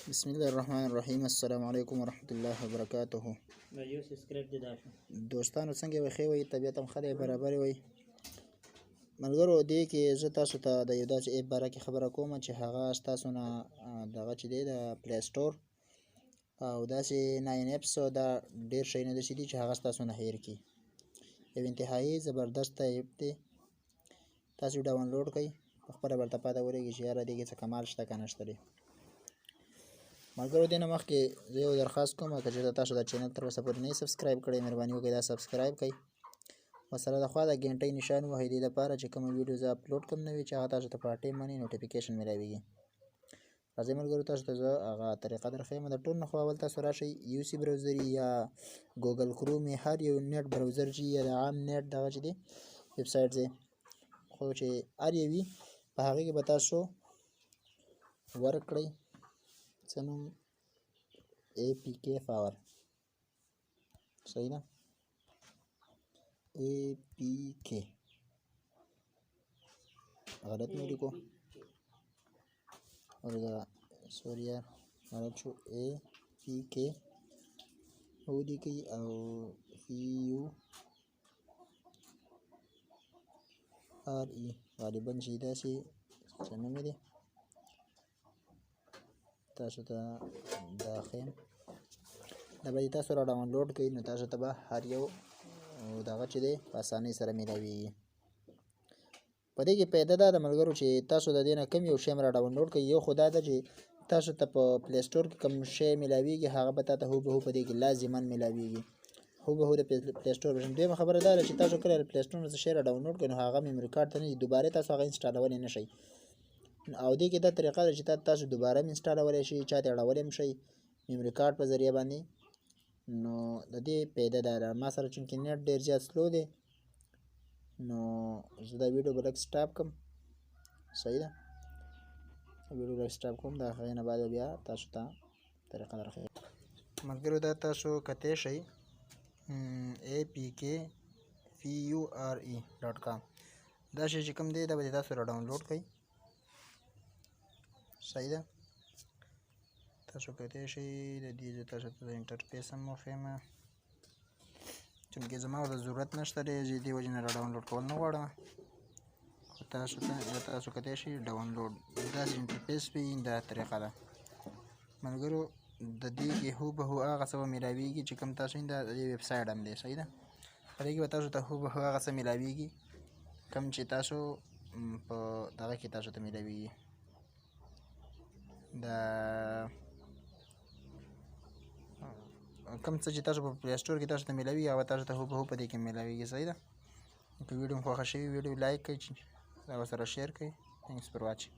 بسم الله الرحمن الرحیم. السلام علیکم ورحمۃ الله وبرکاته. دوستانو څنګه یې ښه وئ؟ طبیعت هم ښه دی، برابر وئ؟ ملګرو دې کې زه تاسو ته د یو داسې ایپ باره کې خبره کوم چې هغه ستاسو نه دغه چې دی د پلی سټور او داسې 9 اپس دا ډېر شیونه داسې دي چې هغه ستاسو نه هیر کړي. یو انتهایي زبردسته ایپ دی، تاسو ډاونلوډ کړئ، په خپله به درته پته ولګي چې یاره دې کې څه کمال شته که نه شته دی. ملګرو دې نه مخکې زه یو درخواست کوم که چېرته تاسو دا چینل تر اوسه پورې نه یې سبسکرایب کړی، مهرباني وکړئ دا سبسکرایب کړئ، ورسره د خوا د ګنټۍ نشان ووهئ دې دپاره چې کومه ویډیو زه اپلوډ کوم نوي چې هغه تاسو ته په ټایم باندې نوټیفیکیشن میلاویږي. راځئ ملګرو تاسو ته زه هغه طریقه درښیم. د ټول نه خو اول تاسو راشئ یو سی براوزر یا ګوګل کروم یا هر یو نیټ براوزر چې یا د عام نیټ دغه چې دی ویب سایټ دی خو چې هر یو وي په هغې کې به تاسو ورکړئ څه نوم APK فاور. صحیح ده؟ APK غلط مې ولیکو ورګه سوري یار غلط شو. APK ولیکئ او FURE غالبا چې داسې څه نوم دی تاسو ته دا ښیم، دا به تاسو را ډاونلوډ کړئ نو تاسو ته به هر یو دغه چې دی په اسانۍ سره میلاویږي. په دې کې پیدا دا د ملګرو چې تاسو د دې نه کوم یو شی را ډاونلوډ کړئ، یو خو دا ده چې تاسو ته په پلی سټور کې کوم شی میلاویږي هغه به تا ته هوبهو په دې کې لازما میلاویږي، هوبهو د پلی سټور ورژن. دویمه خبره دا ده چې تاسو کله د پلی سټور نه څه شی را ډاونلوډ کړئ نو هغه میموري کارت ته نه ځي، دوباره تاسو هغه انسټالولی نه شئ. او دې کې دا طریقه ده چې تاسو دوباره هم انسټالولی شئ، چا ته یې اړولی هم شئ میموري کارت په ذریعه باندې. نو د دې پیدا دا ده، ما سره چونکې نیټ ډېر زیات سلو دی نو زه دا ویډیو به لږ سټاپ کړم. صحیح ده؟ ویډیو لږ سټاپ کوم، د هغې نه بعد بیا تاسو ته طریقه درښیم. ملګرو دا تاسو کتی شئ APKFURE.com دا شی چې کوم دی دا به تاسو را ډاونلوډ کړئ. صحیح ده؟ تاسو کتی شئ د دې زه تاسو ته د انټرفیس هم وښیم چونکې زما ورته ضرورت نشته دی، زه دې وجې نه را ډاونلوډ کول نه غواړم. خو تاسو کتی شئ ډاونلوډ داسې انټرفیس وي، دا طریقه ده ملګرو. د دې کې هوبهو هغه څه به میلاویږي چې کوم تاسو دا د دې ویب سایټ هم دی. صحیح ده؟ په دې کې به تاسو ته هوبهو هغه څه میلاویږي کوم چې تاسو په دغه کې تاسو ته میلاویږي. دا کوم څه چې تاسو په پلی سټور کې تاسو ته میلاویږي هغه تاسو ته هوبهو په دې کې میلاویږي. صحیح ده؟ که ویډیو مو خوښه شوي ویډیو لایک کړئ او ورسره شیر کړئ. تھینکس فار واچینګ.